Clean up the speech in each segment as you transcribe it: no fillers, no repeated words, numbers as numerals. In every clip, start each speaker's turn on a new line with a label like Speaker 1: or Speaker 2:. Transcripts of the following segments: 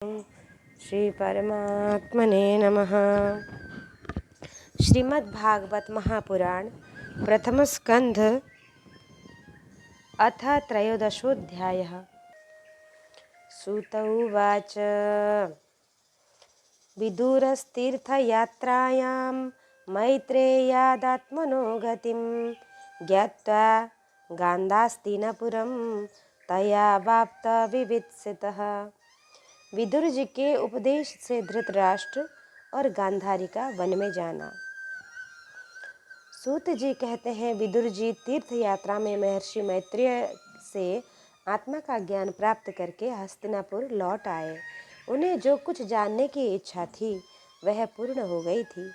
Speaker 1: श्री परमात्मने नमः। श्रीमद्भागवत महापुराण प्रथम स्कंध अथ त्रयोदशोऽध्यायः। सूत उवाच विदुरस्तीर्थयात्रायां मैत्रेयादात्मनो गतिं ज्ञात्वा गान्धास्तिनपुरं तया वाप्त विवित्सितः। विदुर जी के उपदेश से धृतराष्ट्र और गांधारी का वन में जाना। सूत जी कहते हैं, विदुर जी तीर्थ यात्रा में महर्षि मैत्रेय से आत्मा का ज्ञान प्राप्त करके हस्तिनापुर लौट आए। उन्हें जो कुछ जानने की इच्छा थी वह पूर्ण हो गई थी।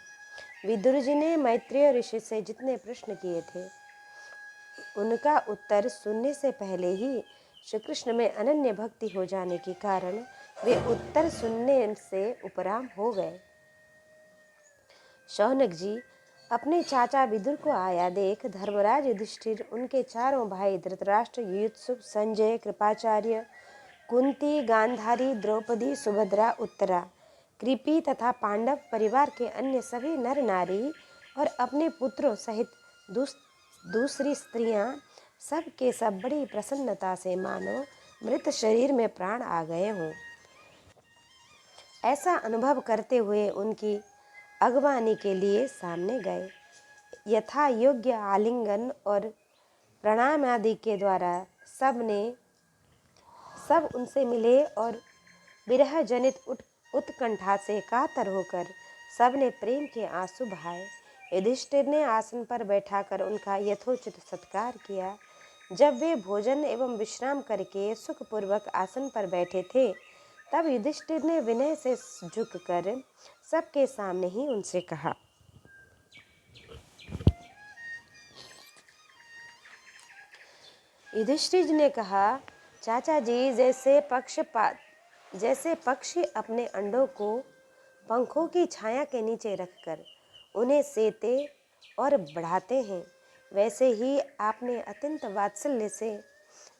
Speaker 1: विदुर जी ने मैत्रेय ऋषि से जितने प्रश्न किए थे उनका उत्तर सुनने से पहले ही श्री कृष्ण में अनन्य भक्ति हो जाने के कारण वे उत्तर सुनने से उपराम हो गए। शौनक जी अपने चाचा विदुर को आया देख धर्मराज युधिष्ठिर, उनके चारों भाई धृतराष्ट्र, युयुत्सुक, संजय, कृपाचार्य, कुंती, गांधारी, द्रौपदी, सुभद्रा, उत्तरा, कृपी तथा पांडव परिवार के अन्य सभी नर नारी और अपने पुत्रों सहित दूसरी स्त्रियां सब के सब बड़ी प्रसन्नता से मानो मृत शरीर में प्राण आ गए हों ऐसा अनुभव करते हुए उनकी अगवानी के लिए सामने गए। यथा योग्य आलिंगन और प्रणाम आदि के द्वारा सब उनसे मिले और विरह जनित उत्कंठा से कातर होकर सबने प्रेम के आंसू बहाए। युधिष्ठिर ने आसन पर बैठाकर उनका यथोचित सत्कार किया। जब वे भोजन एवं विश्राम करके सुखपूर्वक आसन पर बैठे थे तब युधिष्ठिर ने विनय से झुककर सबके सामने ही उनसे कहा, युधिष्ठिर ने कहा, चाचा जी, जैसे पक्षी अपने अंडों को पंखों की छाया के नीचे रखकर उन्हें सेते और बढ़ाते हैं, वैसे ही आपने अत्यंत वात्सल्य से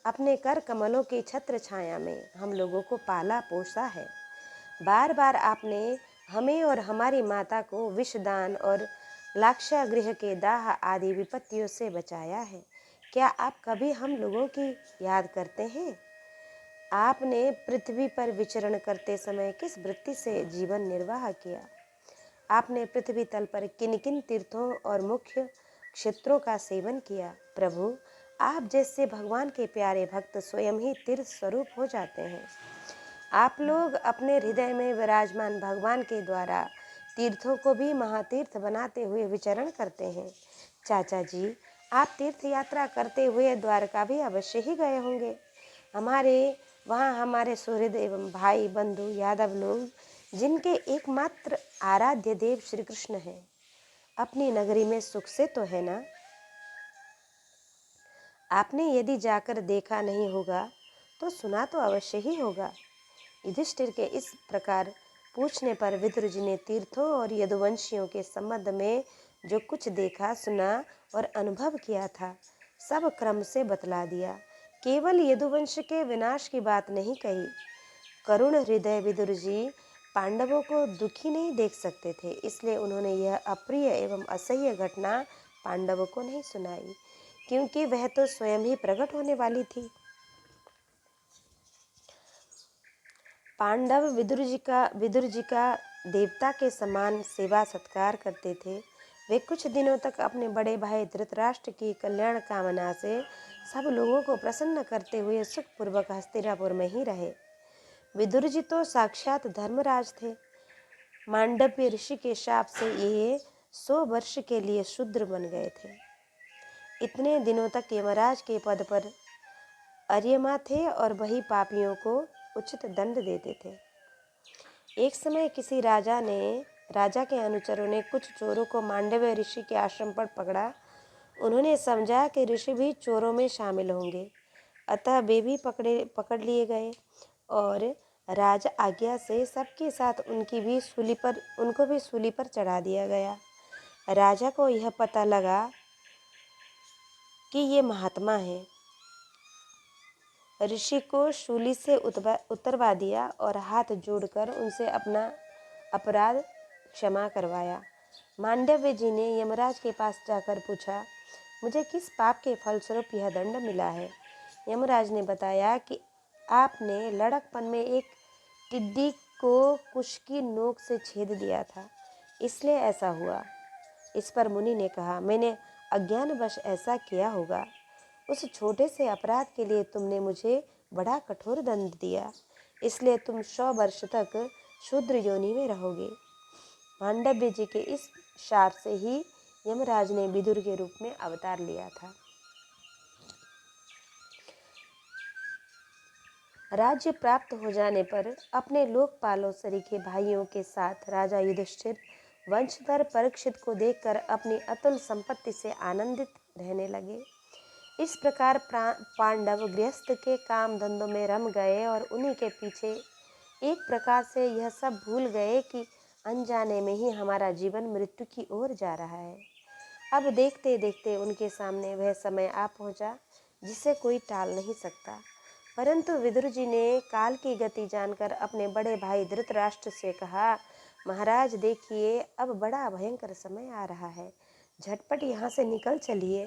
Speaker 1: अपने कर कमलों की छत्र छाया में हम लोगों को पाला पोसा है। बार बार आपने हमें और हमारी माता को विषदान और लाक्षागृह के दाह आदि विपत्तियों से बचाया है। क्या आप कभी हम लोगों की याद करते हैं? आपने पृथ्वी पर विचरण करते समय किस वृत्ति से जीवन निर्वाह किया? आपने पृथ्वी तल पर किन किन तीर्थों और मुख्य क्षेत्रों का सेवन किया? प्रभु, आप जैसे भगवान के प्यारे भक्त स्वयं ही तीर्थ स्वरूप हो जाते हैं। आप लोग अपने हृदय में विराजमान भगवान के द्वारा तीर्थों को भी महातीर्थ बनाते हुए विचरण करते हैं। चाचा जी, आप तीर्थ यात्रा करते हुए द्वारका भी अवश्य ही गए होंगे। वहाँ हमारे सुहृद एवं भाई बंधु यादव लोग, जिनके एकमात्र आराध्य देव श्री कृष्ण हैं, अपनी नगरी में सुख से तो है ना? आपने यदि जाकर देखा नहीं होगा तो सुना तो अवश्य ही होगा। युधिष्ठिर के इस प्रकार पूछने पर विदुर जी ने तीर्थों और यदुवंशियों के संबंध में जो कुछ देखा, सुना और अनुभव किया था सब क्रम से बतला दिया। केवल यदुवंश के विनाश की बात नहीं कही। करुण हृदय विदुर जी पांडवों को दुखी नहीं देख सकते थे, इसलिए उन्होंने यह अप्रिय एवं असह्य घटना पांडवों को नहीं सुनाई, क्योंकि वह तो स्वयं ही प्रकट होने वाली थी। पांडव विदुर जी का देवता के समान सेवा सत्कार करते थे। वे कुछ दिनों तक अपने बड़े भाई धृतराष्ट्र की कल्याण कामना से सब लोगों को प्रसन्न करते हुए सुखपूर्वक हस्तिनापुर में ही रहे। विदुर जी तो साक्षात धर्मराज थे। मांडव्य ऋषि के शाप से ये 100 वर्ष के लिए शूद्र बन गए थे। इतने दिनों तक यमराज के पद पर अर्यमा थे और वही पापियों को उचित दंड देते थे। एक समय किसी राजा के अनुचरों ने कुछ चोरों को मांडव्य ऋषि के आश्रम पर पकड़ा। उन्होंने समझा कि ऋषि भी चोरों में शामिल होंगे, अतः वे भी पकड़ लिए गए और राज आज्ञा से सबके साथ उनको भी सूली पर चढ़ा दिया गया। राजा को यह पता लगा कि ये महात्मा है। ऋषि को शूली से उतरवा दिया और हाथ जोड़कर उनसे अपना अपराध क्षमा करवाया। मांडव्य जी ने यमराज के पास जाकर पूछा, मुझे किस पाप के फलस्वरूप यह दंड मिला है? यमराज ने बताया कि आपने लड़कपन में एक टिड्डी को कुश की नोक से छेद दिया था, इसलिए ऐसा हुआ। इस पर मुनि ने कहा, मैंने अज्ञानवश ऐसा किया होगा। उस छोटे से अपराध के लिए तुमने मुझे बड़ा कठोर दंड दिया, इसलिए तुम 100 वर्ष तक शूद्र योनि में रहोगे। मांडव्य जी के इस शाप से ही यमराज ने विदुर के रूप में अवतार लिया था। राज्य प्राप्त हो जाने पर अपने लोकपालों सरीखे भाइयों के साथ राजा युधिष्ठिर वंशधर परीक्षित को देखकर अपनी अतुल संपत्ति से आनंदित रहने लगे। इस प्रकार पांडव गृहस्थ के काम धंधों में रम गए और उन्हीं के पीछे एक प्रकार से यह सब भूल गए कि अनजाने में ही हमारा जीवन मृत्यु की ओर जा रहा है। अब देखते देखते उनके सामने वह समय आ पहुंचा जिसे कोई टाल नहीं सकता। परंतु विदुर जी ने काल की गति जानकर अपने बड़े भाई धृतराष्ट्र से कहा, महाराज देखिए, अब बड़ा भयंकर समय आ रहा है, झटपट यहाँ से निकल चलिए।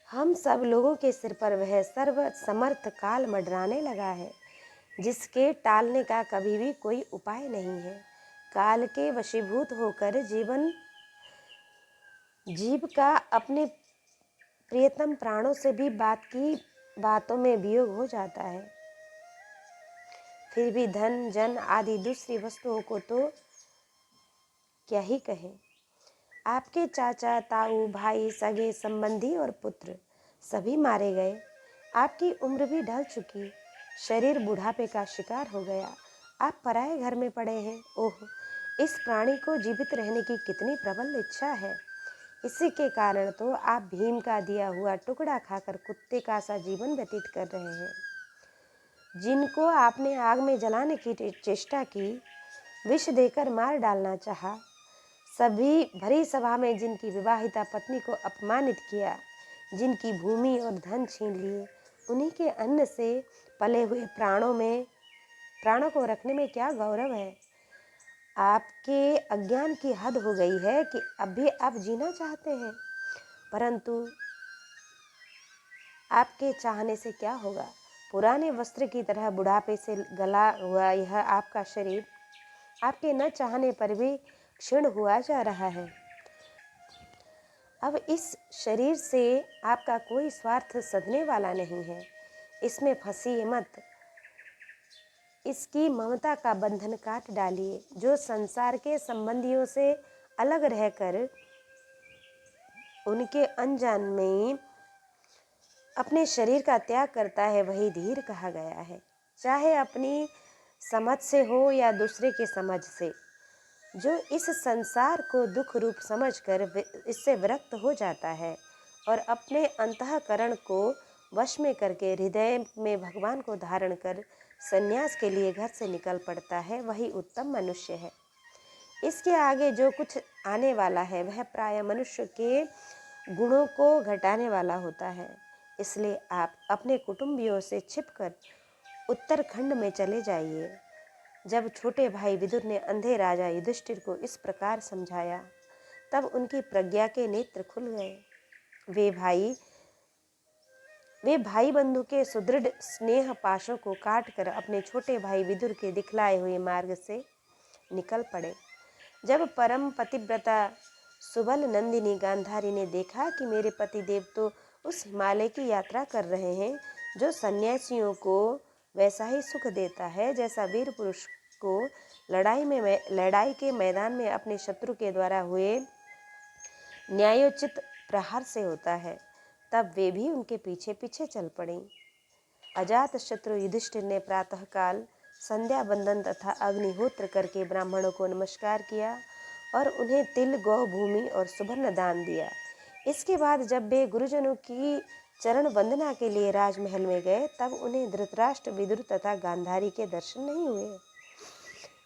Speaker 1: हम सब लोगों के सिर पर वह सर्व समर्थ काल मंडराने लगा है, जिसके टालने का कभी भी कोई उपाय नहीं है। काल के वशीभूत होकर जीव का अपने प्रियतम प्राणों से भी बातों में वियोग हो जाता है। फिर भी धन जन आदि दूसरी वस्तुओं को तो क्या ही कहें। आपके चाचा ताऊ भाई सगे संबंधी और पुत्र सभी मारे गए। आपकी उम्र भी ढल चुकी, शरीर बुढ़ापे का शिकार हो गया। आप पराए घर में पड़े हैं। ओह, इस प्राणी को जीवित रहने की कितनी प्रबल इच्छा है। इसी के कारण तो आप भीम का दिया हुआ टुकड़ा खाकर कुत्ते का सा जीवन व्यतीत कर रहे हैं। जिनको आपने आग में जलाने की चेष्टा की, विष देकर मार डालना चाहा, सभी भरी सभा में जिनकी विवाहिता पत्नी को अपमानित किया, जिनकी भूमि और धन छीन लिए, उन्हीं के अन्न से पले हुए प्राणों को रखने में क्या गौरव है। आपके अज्ञान की हद हो गई है कि अब भी आप जीना चाहते हैं, परंतु आपके चाहने से क्या होगा। पुराने वस्त्र की तरह बुढ़ापे से गला हुआ यह आपका शरीर आपके न चाहने पर भी क्षीण हुआ जा रहा है। अब इस शरीर से आपका कोई स्वार्थ सधने वाला नहीं है। इसमें फंसिए मत। इसकी ममता का बंधन काट डालिए। जो संसार के संबंधियों से अलग रहकर उनके अनजान में अपने शरीर का त्याग करता है, वही धीर कहा गया है। चाहे अपनी समझ से हो या दूसरे के समझ से। जो इस संसार को दुख रूप समझकर इससे विरक्त हो जाता है और अपने अंतःकरण को वश में करके हृदय में भगवान को धारण कर संन्यास के लिए घर से निकल पड़ता है, वही उत्तम मनुष्य है। इसके आगे जो कुछ आने वाला है वह प्राय मनुष्य के गुणों को घटाने वाला होता है। इसलिए आप अपने कुटुंबियों से छिपकर उत्तरखंड में चले जाइए। जब छोटे भाई विदुर ने अंधे राजा युधिष्ठिर को इस प्रकार समझाया, तब उनकी प्रज्ञा के नेत्र खुल गए। वे भाई बंधु के सुदृढ़ स्नेह पाशों को काटकर अपने छोटे भाई विदुर के दिखलाए हुए मार्ग से निकल पड़े। जब परम पतिव्रता सुबल नंदिनी गांधारी ने देखा कि मेरे पति देव तो उस हिमालय की यात्रा कर रहे हैं जो सन्यासियों को वैसा ही सुख देता है जैसा वीर पुरुष को लड़ाई के मैदान में अपने शत्रु के द्वारा हुए न्यायोचित प्रहार से होता है, तब वे भी उनके पीछे पीछे चल पड़ी। अजात शत्रु युधिष्ठिर ने प्रातःकाल संध्या बंदन तथा अग्निहोत्र करके ब्राह्मणों को नमस्कार किया और उन्हें तिल, गौ, भूमि और सुवर्ण दान दिया। इसके बाद जब वे गुरुजनों की चरण वंदना के लिए राजमहल में गए, तब उन्हें धृतराष्ट्र, विदुर तथा गांधारी के दर्शन नहीं हुए।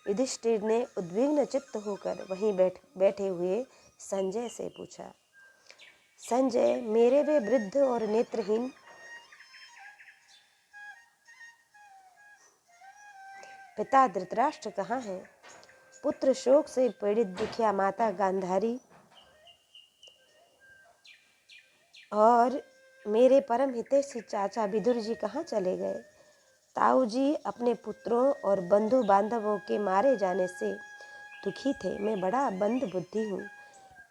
Speaker 1: युधिष्ठिर ने उद्विग्न चित्त होकर वहीं बैठे हुए संजय से पूछा, संजय, मेरे वे वृद्ध और नेत्रहीन पिता धृतराष्ट्र कहाँ हैं? पुत्र शोक से पीड़ित दुखिया माता गांधारी और मेरे परम हितैषी चाचा विदुर जी कहाँ चले गए? ताऊ जी अपने पुत्रों और बंधु बांधवों के मारे जाने से दुखी थे। मैं बड़ा मंद बुद्धि हूँ।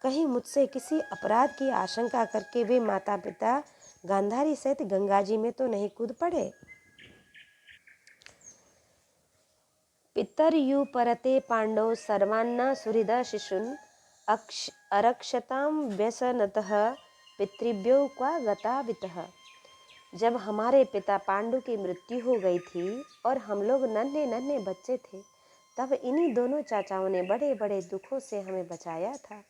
Speaker 1: कहीं मुझसे किसी अपराध की आशंका करके वे माता पिता गांधारी सहित गंगा जी में तो नहीं कूद पड़े? पितर्यु परते पांडव सर्वान्न सुहृद शिशुन अरक्षताम व्यसनतः पितृभ्यो क्वा गता वितः। जब हमारे पिता पांडु की मृत्यु हो गई थी और हम लोग नन्हे नन्हे बच्चे थे, तब इन्हीं दोनों चाचाओं ने बड़े बड़े दुखों से हमें बचाया था।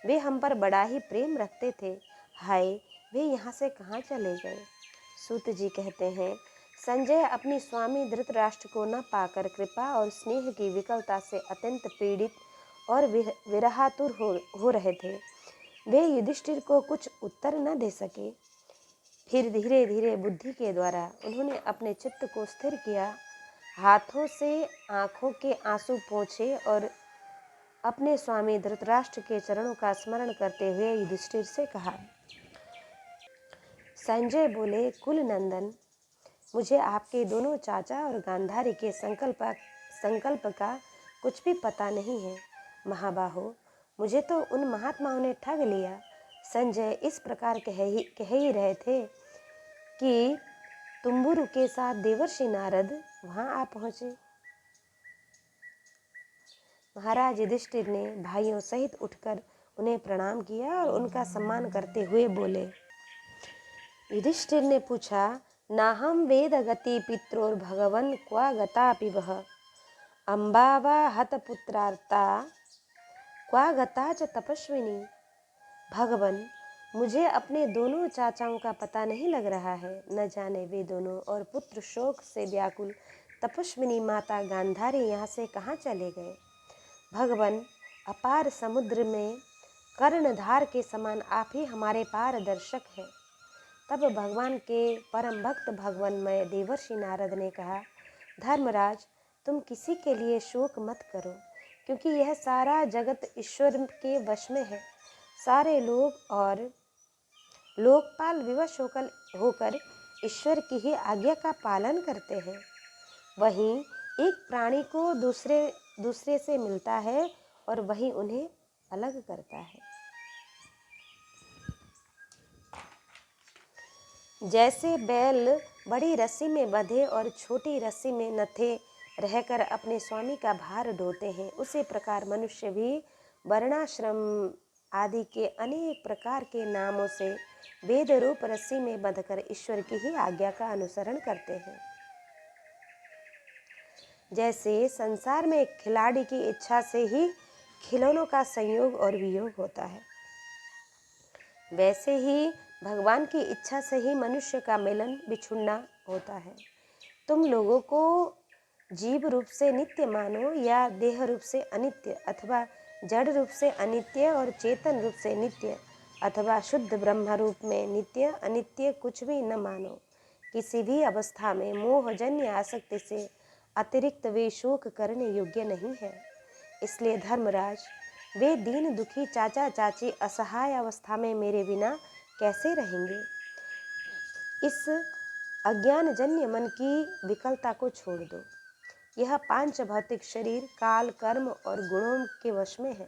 Speaker 1: वे हम पर बड़ा ही प्रेम रखते थे। हाय, वे यहाँ से कहाँ चले गए? सूत जी कहते हैं, संजय अपनी स्वामी धृतराष्ट्र को न पाकर कृपा और स्नेह की विकलता से अत्यंत पीड़ित और विरहातुर हो रहे थे। वे युधिष्ठिर को कुछ उत्तर न दे सके। फिर धीरे धीरे बुद्धि के द्वारा उन्होंने अपने चित्त को स्थिर किया, हाथों से आंखों के आंसू पोंछे और अपने स्वामी धृतराष्ट्र के चरणों का स्मरण करते हुए युधिष्ठिर से कहा। संजय बोले, कुल नंदन, मुझे आपके दोनों चाचा और गांधारी के संकल्प का कुछ भी पता नहीं है। महाबाहो, मुझे तो उन महात्माओं ने ठग लिया। संजय इस प्रकार कह ही रहे थे कि तुम्बुरु के साथ देवर्षि नारद वहां आ पहुंचे। महाराज युधिष्ठिर ने भाइयों सहित उठकर उन्हें प्रणाम किया और उनका सम्मान करते हुए बोले। युधिष्ठिर ने पूछा, नाहम वेद गति पित्रोर भगवन क्वा गता पिबह अम्बावा हत पुत्रार्ता क्वा गता च तपस्विनी। भगवन, मुझे अपने दोनों चाचाओं का पता नहीं लग रहा है। न जाने वे दोनों और पुत्र शोक से व्याकुल तपस्विनी माता गांधारी यहाँ से कहाँ चले गए। भगवन, अपार समुद्र में कर्णधार के समान आप ही हमारे पारदर्शक हैं। तब भगवान के परम भक्त भगवानमय देवर्षि नारद ने कहा, धर्मराज, तुम किसी के लिए शोक मत करो, क्योंकि यह सारा जगत ईश्वर के वश में है। सारे लोग और लोकपाल विवश होकर ईश्वर की ही आज्ञा का पालन करते हैं। वहीं एक प्राणी को दूसरे से मिलता है और वही उन्हें अलग करता है। जैसे बैल बड़ी रस्सी में बंधे और छोटी रस्सी में नथे रहकर अपने स्वामी का भार ढोते हैं, उसी प्रकार मनुष्य भी वर्णाश्रम आदि के अनेक प्रकार के नामों से वेद रूप रस्सी में बंधकर ईश्वर की ही आज्ञा का अनुसरण करते हैं। जैसे संसार में खिलाड़ी की इच्छा से ही खिलौनों का संयोग और वियोग होता है, वैसे ही भगवान की इच्छा से ही मनुष्य का मिलन बिछुड़ना होता है। तुम लोगों को जीव रूप से नित्य मानो या देह रूप से अनित्य, अथवा जड़ रूप से अनित्य और चेतन रूप से नित्य, अथवा शुद्ध ब्रह्म रूप में नित्य अनित्य कुछ भी न मानो। किसी भी अवस्था में मोहजन्य आसक्ति से अतिरिक्त वे शोक करने योग्य नहीं है। इसलिए धर्मराज, वे दीन दुखी चाचा चाची असहाय अवस्था में मेरे बिना कैसे रहेंगे? इस अज्ञानजन्य मन की विकलता को छोड़ दो। यह पांच भौतिक शरीर काल, कर्म और गुणों के वश में है।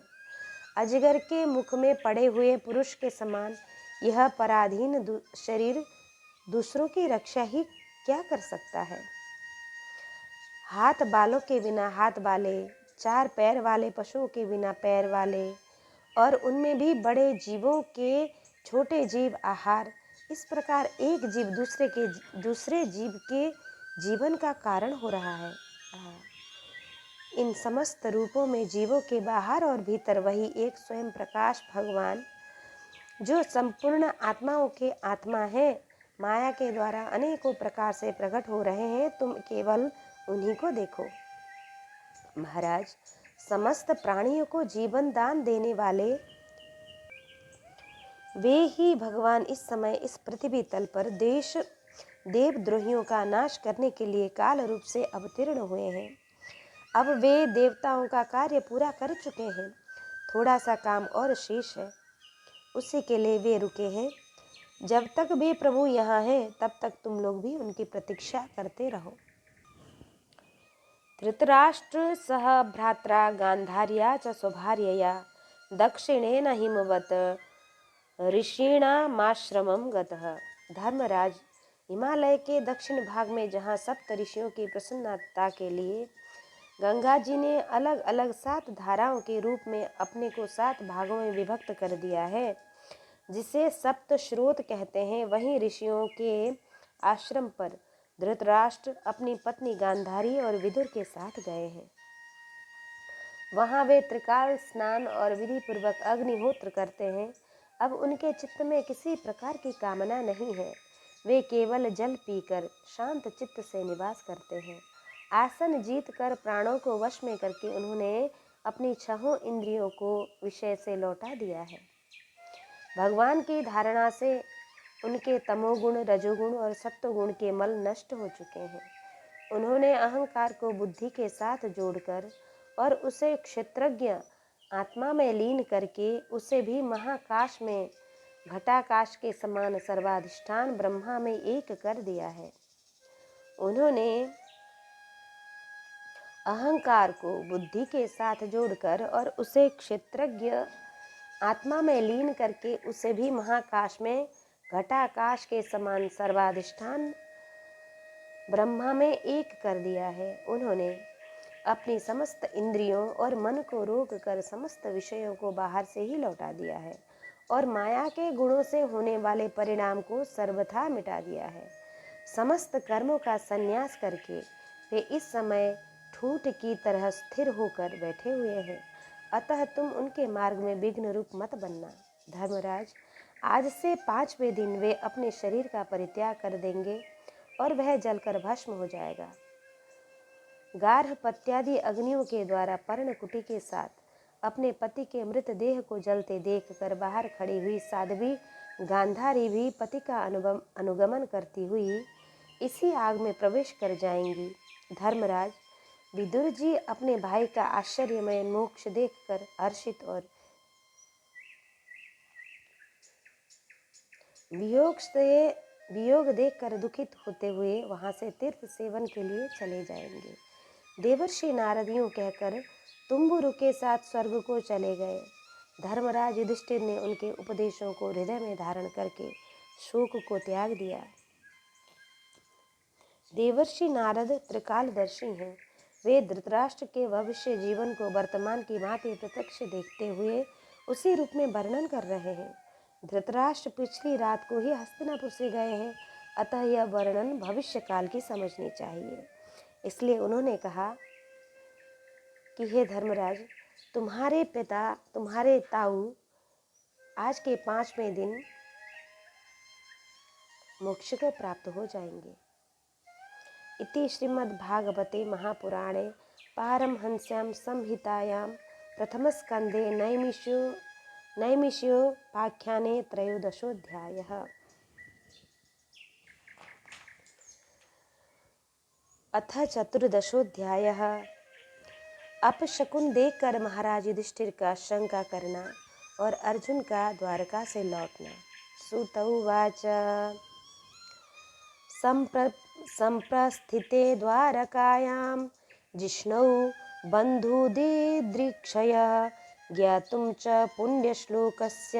Speaker 1: अजगर के मुख में पड़े हुए पुरुष के समान यह पराधीन शरीर दूसरों की रक्षा ही क्या कर सकता है? हाथ बालों के बिना हाथ वाले, चार पैर वाले पशुओं के बिना पैर वाले, और उनमें भी बड़े जीवों के छोटे जीव आहार, इस प्रकार एक जीव दूसरे जीव के जीवन का कारण हो रहा है। इन समस्त रूपों में जीवों के बाहर और भीतर वही एक स्वयं प्रकाश भगवान, जो संपूर्ण आत्माओं के आत्मा है, माया के द्वारा अनेकों प्रकार से प्रकट हो रहे हैं। तुम केवल उन्हीं को देखो। महाराज, समस्त प्राणियों को जीवन दान देने वाले वे ही भगवान इस समय इस पृथ्वी तल पर देवद्रोहियों का नाश करने के लिए काल रूप से अवतीर्ण हुए हैं। अब वे देवताओं का कार्य पूरा कर चुके हैं, थोड़ा सा काम और शेष है, उसी के लिए वे रुके हैं। जब तक भी प्रभु यहाँ हैं तब तक तुम लोग भी उनकी प्रतीक्षा करते रहो। धृतराष्ट्र सह भ्रात्रा गांधार्या च स्वभार्यया दक्षिणेन हिमवत ऋषीणामाश्रमं गतः। धर्मराज, हिमालय के दक्षिण भाग में जहाँ सप्त ऋषियों की प्रसन्नता के लिए गंगा जी ने अलग अलग 7 धाराओं के रूप में अपने को 7 भागों में विभक्त कर दिया है, जिसे सप्त स्रोत कहते हैं, वहीं ऋषियों के आश्रम पर धृतराष्ट्र अपनी पत्नी गांधारी और विदुर के साथ गए हैं। वहाँ वे त्रिकाल स्नान और विधि पूर्वक अग्निहोत्र करते हैं। अब उनके चित्त में किसी प्रकार की कामना नहीं है, वे केवल जल पीकर शांत चित्त से निवास करते हैं। आसन जीत कर प्राणों को वश में करके उन्होंने अपनी 6 इंद्रियों को विषय से लौटा दिया है। भगवान की धारणा से उनके तमोगुण, रजोगुण और सत्वगुण के मल नष्ट हो चुके हैं। उन्होंने अहंकार को बुद्धि के साथ जोड़कर और उसे क्षेत्रज्ञ आत्मा में लीन करके उसे भी महाकाश में घटाकाश के समान सर्वाधिष्ठान ब्रह्मा में एक कर दिया है। उन्होंने अहंकार को बुद्धि के साथ जोड़कर और उसे क्षेत्रज्ञ आत्मा में लीन करके उसे भी महाकाश में घटाकाश के समान सर्वाधिष्ठान ब्रह्मा में एक कर दिया है। उन्होंने अपनी समस्त इंद्रियों और मन को रोक कर समस्त विषयों को बाहर से ही लौटा दिया है और माया के गुणों से होने वाले परिणाम को सर्वथा मिटा दिया है। समस्त कर्मों का संन्यास करके वे इस समय ठूठ की तरह स्थिर होकर बैठे हुए हैं, अतः तुम उनके मार्ग में विघ्न रूप मत बनना। धर्मराज, आज से 5वें दिन वे अपने शरीर का परित्याग कर देंगे और वह जलकर भस्म हो जाएगा। गार्हपत्यादि अग्नियों के द्वारा पर्णकुटी के साथ अपने पति के मृतदेह को जलते देखकर बाहर खड़ी हुई साध्वी गांधारी भी पति का अनुगमन करती हुई इसी आग में प्रवेश कर जाएंगी। धर्मराज, विदुर जी अपने भाई का आश्चर्यमय मोक्ष देखकर हर्षित और वियोग देखकर दुखित होते हुए वहां से तीर्थ सेवन के लिए चले जाएंगे। देवर्षि नारद यूं कहकर तुम्बुरु के साथ स्वर्ग को चले गए। धर्मराज युधिष्ठिर ने उनके उपदेशों को हृदय में धारण करके शोक को त्याग दिया। देवर्षि नारद त्रिकालदर्शी हैं। वे धृतराष्ट्र के भविष्य जीवन को वर्तमान की भांति प्रत्यक्ष देखते हुए उसी रूप में वर्णन कर रहे हैं। धृतराष्ट्र पिछली रात को ही हस्तिनापुर से गए हैं, अतः यह वर्णन भविष्य काल की समझनी चाहिए। इसलिए उन्होंने कहा कि हे धर्मराज, तुम्हारे पिता, तुम्हारे ताऊ आज के 5वें दिन मोक्ष को प्राप्त हो जाएंगे। इति श्रीमद्भागवते महापुराणे पारमहंस्यां संहितायां प्रथमस्कन्धे नैमिषोपाख्याने 13 अथ 14 अपशकुन देखकर महाराज युधिष्ठिर का शंका करना और अर्जुन का द्वारका से लौटना। सूत उवाच संप्रस्थिते द्वारकायां जिष्णौ बन्धुदिदृक्षय ज्ञातुं च पुण्यश्लोकस्य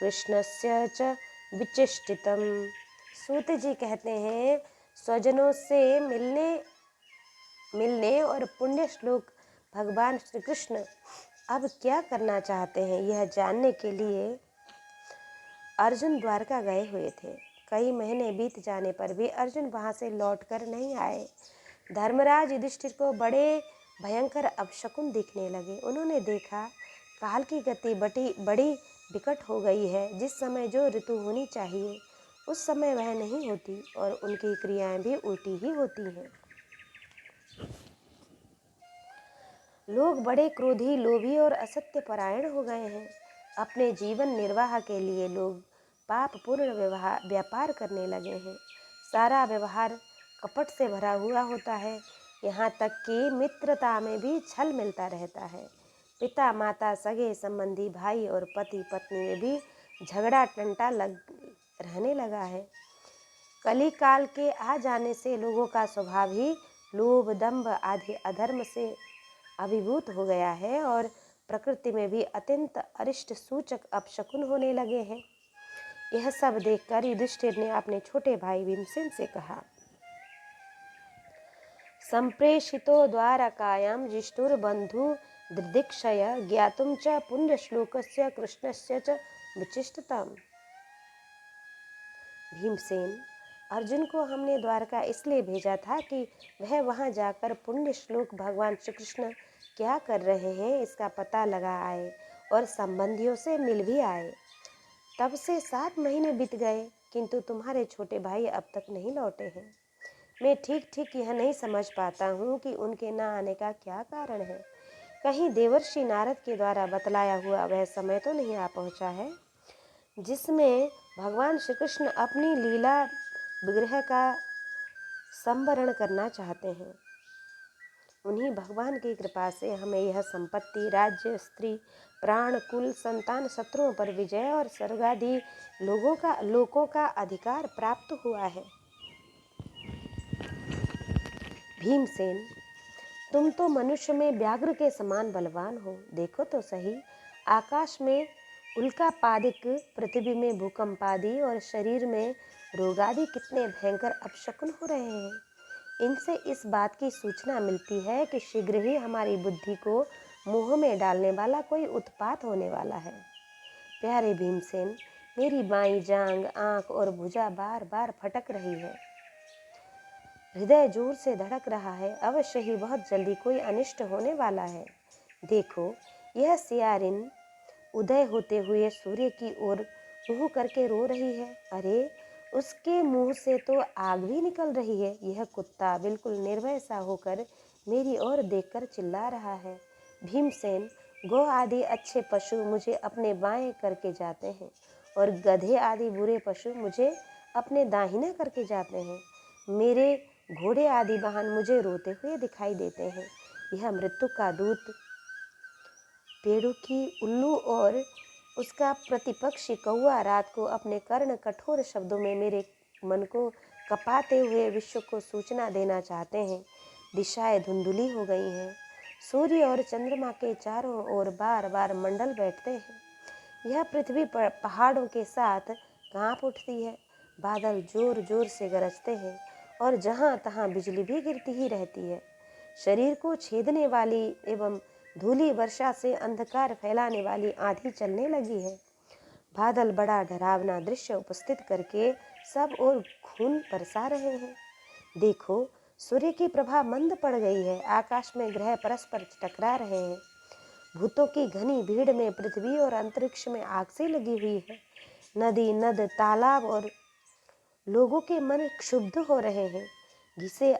Speaker 1: कृष्णस्य च विचेष्टितम्। सूत जी कहते हैं, स्वजनों से मिलने और पुण्य श्लोक भगवान श्री कृष्ण अब क्या करना चाहते हैं, यह जानने के लिए अर्जुन द्वारका गए हुए थे। कई महीने बीत जाने पर भी अर्जुन वहां से लौटकर नहीं आए। धर्मराज युधिष्ठिर को बड़े भयंकर अपशकुन दिखने लगे। उन्होंने देखा काल की गति बड़ी विकट हो गई है। जिस समय जो ऋतु होनी चाहिए उस समय वह नहीं होती और उनकी क्रियाएं भी उल्टी ही होती हैं। लोग बड़े क्रोधी, लोभी और असत्य परायण हो गए हैं। अपने जीवन निर्वाह के लिए लोग पापपूर्ण व्यापार करने लगे हैं। सारा व्यवहार कपट से भरा हुआ होता है। यहाँ तक कि मित्रता में भी छल मिलता रहता है। पिता माता, सगे संबंधी, भाई और पति पत्नी में भी झगड़ा टंटा रहने लगा है। कली काल के आ जाने से लोगों का स्वभाव ही लोभ, दंभ आदि अधर्म से अभिभूत हो गया है और प्रकृति में भी अत्यंत अरिष्ट सूचक अपशकुन होने लगे हैं। यह सब देखकर युधिष्ठिर ने अपने छोटे भाई भीमसेन से कहा, संप्रेषितो द्वारकायां जिष्णुर्बन्धु दिदीक्षय ज्ञातुं च पुण्यश्लोकस्य कृष्णस्य च विचिष्टताम्। भीमसेन, अर्जुन को हमने द्वारका इसलिए भेजा था कि वह वहां जाकर पुण्य श्लोक भगवान श्री कृष्ण क्या कर रहे हैं इसका पता लगा आए और संबंधियों से मिल भी आए। तब से 7 महीने बीत गए, किंतु तुम्हारे छोटे भाई अब तक नहीं लौटे हैं। मैं ठीक ठीक यह नहीं समझ पाता हूँ कि उनके न आने का क्या कारण है। कहीं देवर्षि नारद के द्वारा बतलाया हुआ वह समय तो नहीं आ पहुँचा है जिसमें भगवान श्री कृष्ण अपनी लीला विग्रह का संवरण करना चाहते हैं। उन्हीं भगवान की कृपा से हमें यह संपत्ति, राज्य, स्त्री, प्राण, कुल, संतान, शत्रुओं पर विजय और स्वर्गादि लोकों का अधिकार प्राप्त हुआ है। भीमसेन, तुम तो मनुष्य में व्याघ्र के समान बलवान हो। देखो तो सही, आकाश में उल्कापादिक, पृथ्वी में भूकंपादि और शरीर में रोगादि कितने भयंकर अपशकुन हो रहे हैं। इनसे इस बात की सूचना मिलती है कि शीघ्र ही हमारी बुद्धि को मोह में डालने वाला कोई उत्पात होने वाला है। प्यारे भीमसेन, मेरी बाईं जांग, आंख और भुजा बार बार फटक रही है। हृदय जोर से धड़क रहा है। अवश्य ही बहुत जल्दी कोई अनिष्ट होने वाला है। देखो, यह सियारिन उदय होते हुए सूर्य की ओर मुँह करके रो रही है। अरे, उसके मुंह से तो आग भी निकल रही है। यह कुत्ता बिल्कुल निर्भय सा होकर मेरी ओर देखकर चिल्ला रहा है। भीमसेन, गौ आदि अच्छे पशु मुझे अपने बाएं करके जाते हैं और गधे आदि बुरे पशु मुझे अपने दाहिने करके जाते हैं। मेरे घोड़े आदि वाहन मुझे रोते हुए दिखाई देते हैं। यह मृत्यु का दूत पेड़ों की उल्लू और उसका प्रतिपक्षी कौआ रात को अपने कर्ण कठोर शब्दों में मेरे मन को कपाते हुए विश्व को सूचना देना चाहते हैं। दिशाएं धुंधली हो गई हैं। सूर्य और चंद्रमा के चारों ओर बार बार मंडल बैठते हैं। यह पृथ्वी पर पहाड़ों के साथ कांप उठती है। बादल जोर जोर से गरजते हैं और जहाँ तहाँ बिजली भी गिरती ही रहती है। शरीर को छेदने वाली एवं धूली वर्षा से अंधकार फैलाने वाली आंधी चलने लगी है। बादल बड़ा डरावना दृश्य उपस्थित करके सब ओर खून बरसा रहे हैं। देखो, सूर्य की प्रभा मंद पड़ गई है। आकाश में ग्रह परस्पर टकरा रहे हैं। भूतों की घनी भीड़ में पृथ्वी और अंतरिक्ष में आग से लगी हुई है। नदी, नद, तालाब और लोगों के मन क्षुब्ध हो रहे हैं। घिसे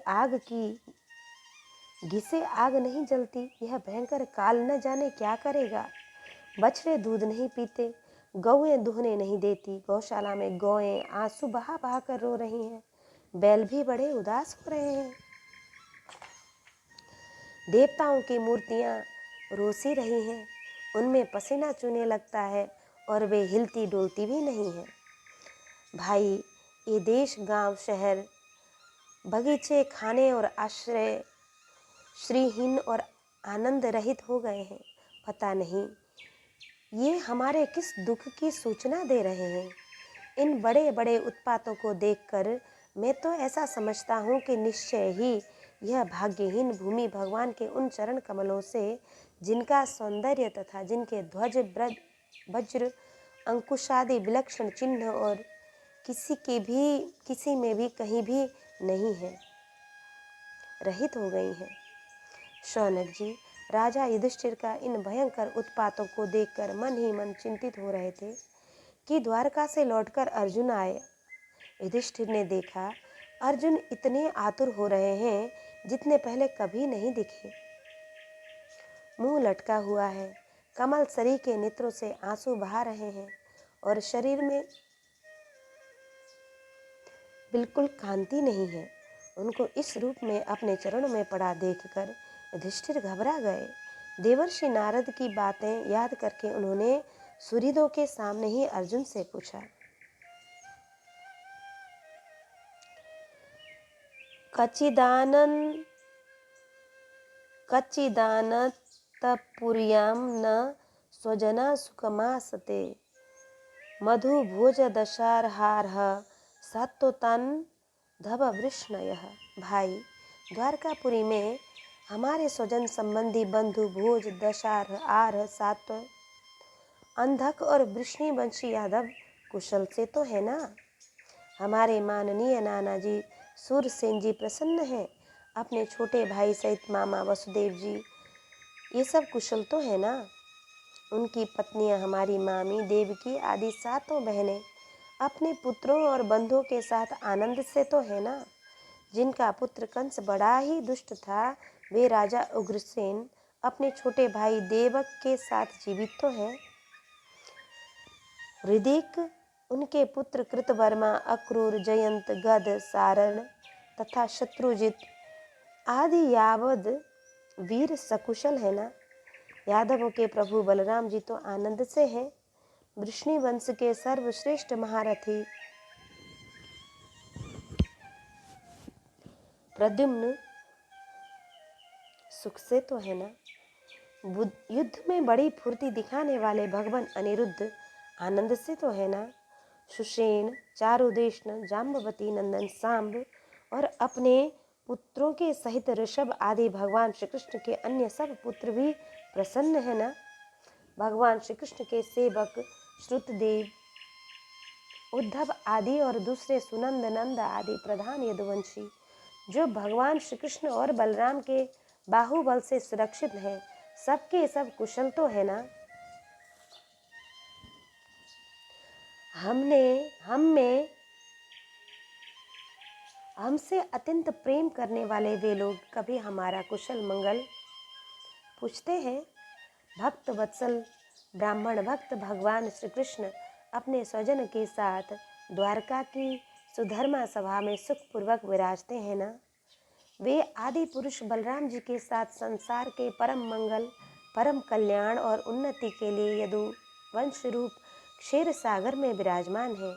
Speaker 1: आग नहीं जलती। यह भयंकर काल न जाने क्या करेगा। बछड़े दूध नहीं पीते, गौएं दुहने नहीं देती। गौशाला में गौएं आंसू बहा बहा कर रो रही हैं। बैल भी बड़े उदास हो रहे हैं। देवताओं की मूर्तियां रोसी रही हैं। उनमें पसीना चूने लगता है और वे हिलती डोलती भी नहीं है। भाई, ये देश, गांव, शहर, बगीचे, खाने और आश्रय श्रीहीन और आनंद रहित हो गए हैं। पता नहीं ये हमारे किस दुख की सूचना दे रहे हैं। इन बड़े बड़े उत्पातों को देखकर मैं तो ऐसा समझता हूँ कि निश्चय ही यह भाग्यहीन भूमि भगवान के उन चरण कमलों से, जिनका सौंदर्य तथा जिनके ध्वज वज्र अंकुशादि विलक्षण चिन्ह और किसी में भी कहीं भी नहीं है, रहित हो गई है। शौनक जी, राजा युधिष्ठिर का इन भयंकर उत्पातों को देखकर मन ही मन चिंतित हो रहे थे कि द्वारका से लौटकर अर्जुन आए। युधिष्ठिर ने देखा, अर्जुन इतने आतुर हो रहे हैं जितने पहले कभी नहीं दिखे। मुंह लटका हुआ है, कमल सरी के नेत्रों से आंसू बहा रहे हैं और शरीर में बिल्कुल कांति नहीं है। उनको इस रूप में अपने चरणों में पड़ा देखकर युधिष्ठिर घबरा गए। देवर्षि नारद की बातें याद करके उन्होंने सूर्यदेव के सामने ही अर्जुन से पूछा, कच्चिदानन्तपुर्यां न स्वजना सुखमासते मधुभोजदशार्हारः सात्वतान् धववृष्णयः। भाई, द्वारकापुरी में हमारे स्वजन संबंधी बंधु भोज, दशार्ह, आर्ह, सात्व, अंधक और वृष्णि वंशी यादव कुशल से तो है ना? हमारे माननीय नाना जी सूरसेन जी प्रसन्न हैं। अपने छोटे भाई सहित मामा वसुदेव जी, ये सब कुशल तो है ना? उनकी पत्नियां हमारी मामी देवकी आदि सातों बहनें अपने पुत्रों और बंधुओं के साथ आनंद से तो है ना? जिनका पुत्र कंस बड़ा ही दुष्ट था, वे राजा उग्रसेन अपने छोटे भाई देवक के साथ जीवित तो हैं। हृदिक उनके पुत्र कृतवर्मा, अक्रूर, जयंत, गद, सारण तथा शत्रुजित आदि यावद वीर सकुशल है ना? यादवों के प्रभु बलराम जी तो आनंद से हैं। वृष्णि वंश के सर्वश्रेष्ठ महारथी प्रद्युम्न सुख से तो है ना? युद्ध में बड़ी फुर्ती दिखाने वाले भगवान अनिरुद्ध आनंद से तो है ना? सुषेण, चारुदेशन, जाम्बवती नंदन सांब और अपने पुत्रों के सहित ऋषभ आदि भगवान श्री कृष्ण के अन्य सब पुत्र भी प्रसन्न है ना? भगवान श्री कृष्ण के सेवक श्रुतदेव, उद्धव आदि और दूसरे सुनंद, नंद आदि प्रधान यदुवंशी जो भगवान श्री कृष्ण और बलराम के बाहुबल से सुरक्षित हैं, सबके सब कुशल तो है ना? हमसे अत्यंत प्रेम करने वाले वे लोग कभी हमारा कुशल मंगल पूछते हैं? भक्त वत्सल ब्राह्मण भक्त भगवान श्री कृष्ण अपने स्वजन के साथ द्वारका की सुधर्मा सभा में सुखपूर्वक विराजते हैं ना? वे आदि पुरुष बलराम जी के साथ संसार के परम मंगल, परम कल्याण और उन्नति के लिए यदुवंश रूप क्षीर सागर में विराजमान हैं।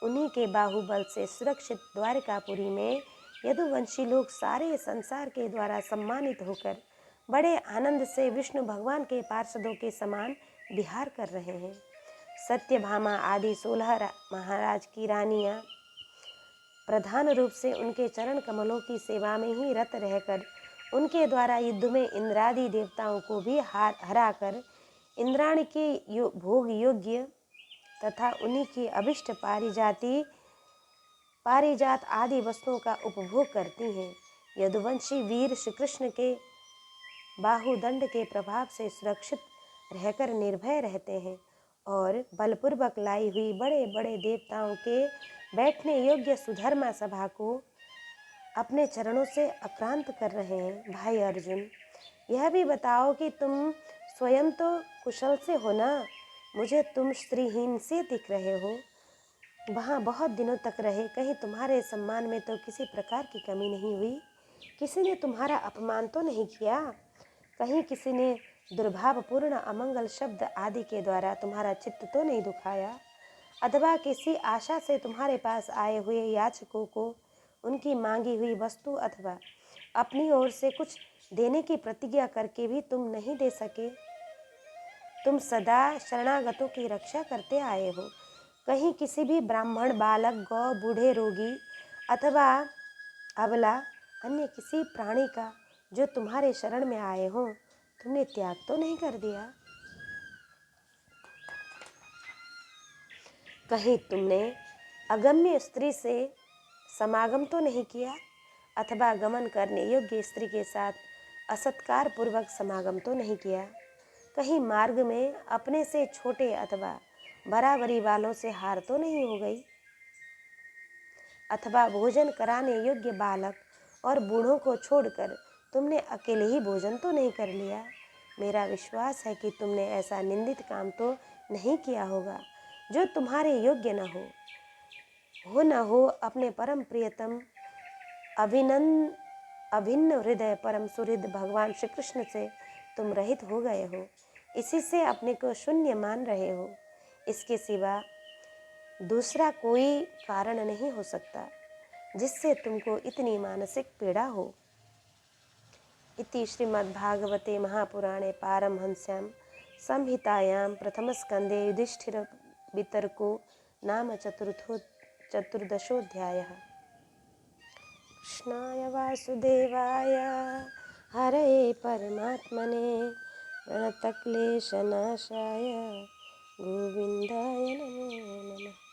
Speaker 1: उन्हीं के बाहुबल से सुरक्षित द्वारकापुरी में यदुवंशी लोग सारे संसार के द्वारा सम्मानित होकर बड़े आनंद से विष्णु भगवान के पार्षदों के समान विहार कर रहे हैं। सत्यभामा आदि 16 महाराज की रानियां प्रधान रूप से उनके चरण कमलों की सेवा में ही रत रहकर उनके द्वारा युद्ध में इंद्रादि देवताओं को भी हराकर इंद्राणी के भोग योग्य तथा उन्हीं की अभिष्ट पारिजात आदि वस्तुओं का उपभोग करती हैं। यदुवंशी वीर श्री कृष्ण के बाहुदंड के प्रभाव से सुरक्षित रहकर निर्भय रहते हैं और बलपूर्वक लाई हुई बड़े बड़े देवताओं के बैठने योग्य सुधर्मा सभा को अपने चरणों से आक्रांत कर रहे हैं। भाई अर्जुन, यह भी बताओ कि तुम स्वयं तो कुशल से हो ना? मुझे तुम स्त्रीहीन से दिख रहे हो। वहाँ बहुत दिनों तक रहे, कहीं तुम्हारे सम्मान में तो किसी प्रकार की कमी नहीं हुई? किसी ने तुम्हारा अपमान तो नहीं किया? कहीं किसी ने दुर्भावपूर्ण अमंगल शब्द आदि के द्वारा तुम्हारा चित्त तो नहीं दुखाया? अथवा किसी आशा से तुम्हारे पास आए हुए याचकों को उनकी मांगी हुई वस्तु अथवा अपनी ओर से कुछ देने की प्रतिज्ञा करके भी तुम नहीं दे सके? तुम सदा शरणागतों की रक्षा करते आए हो। कहीं किसी भी ब्राह्मण, बालक, गौ, बूढ़े, रोगी अथवा अबला अन्य किसी प्राणी का जो तुम्हारे शरण में आए हो तुमने त्याग तो नहीं कर दिया? कहीं तुमने अगम्य स्त्री से समागम तो नहीं किया अथवा गमन करने योग्य स्त्री के साथ असत्कार पूर्वक समागम तो नहीं किया? कहीं मार्ग में अपने से छोटे अथवा बराबरी वालों से हार तो नहीं हो गई? अथवा भोजन कराने योग्य बालक और बूढ़ों को छोड़कर तुमने अकेले ही भोजन तो नहीं कर लिया? मेरा विश्वास है कि तुमने ऐसा निंदित काम तो नहीं किया होगा जो तुम्हारे योग्य न हो न हो अपने परम प्रियतम अभिनंद अभिन्न हृदय परम सुहृद भगवान श्री कृष्ण से तुम रहित हो गए हो। इसी से अपने को शून्य मान रहे हो। इसके सिवा दूसरा कोई कारण नहीं हो सकता जिससे तुमको इतनी मानसिक पीड़ा हो। इति श्रीमद्भागवते महापुराणे पारमहंस्यां संहितायां प्रथमस्कन्धे युधिष्ठिरवितर्को नाम चतुर्दशोऽध्यायः। कृष्णाय वासुदेवाय हरये परमात्मने प्रणतक्लेशनाशाय गोविन्दाय नमो नमः।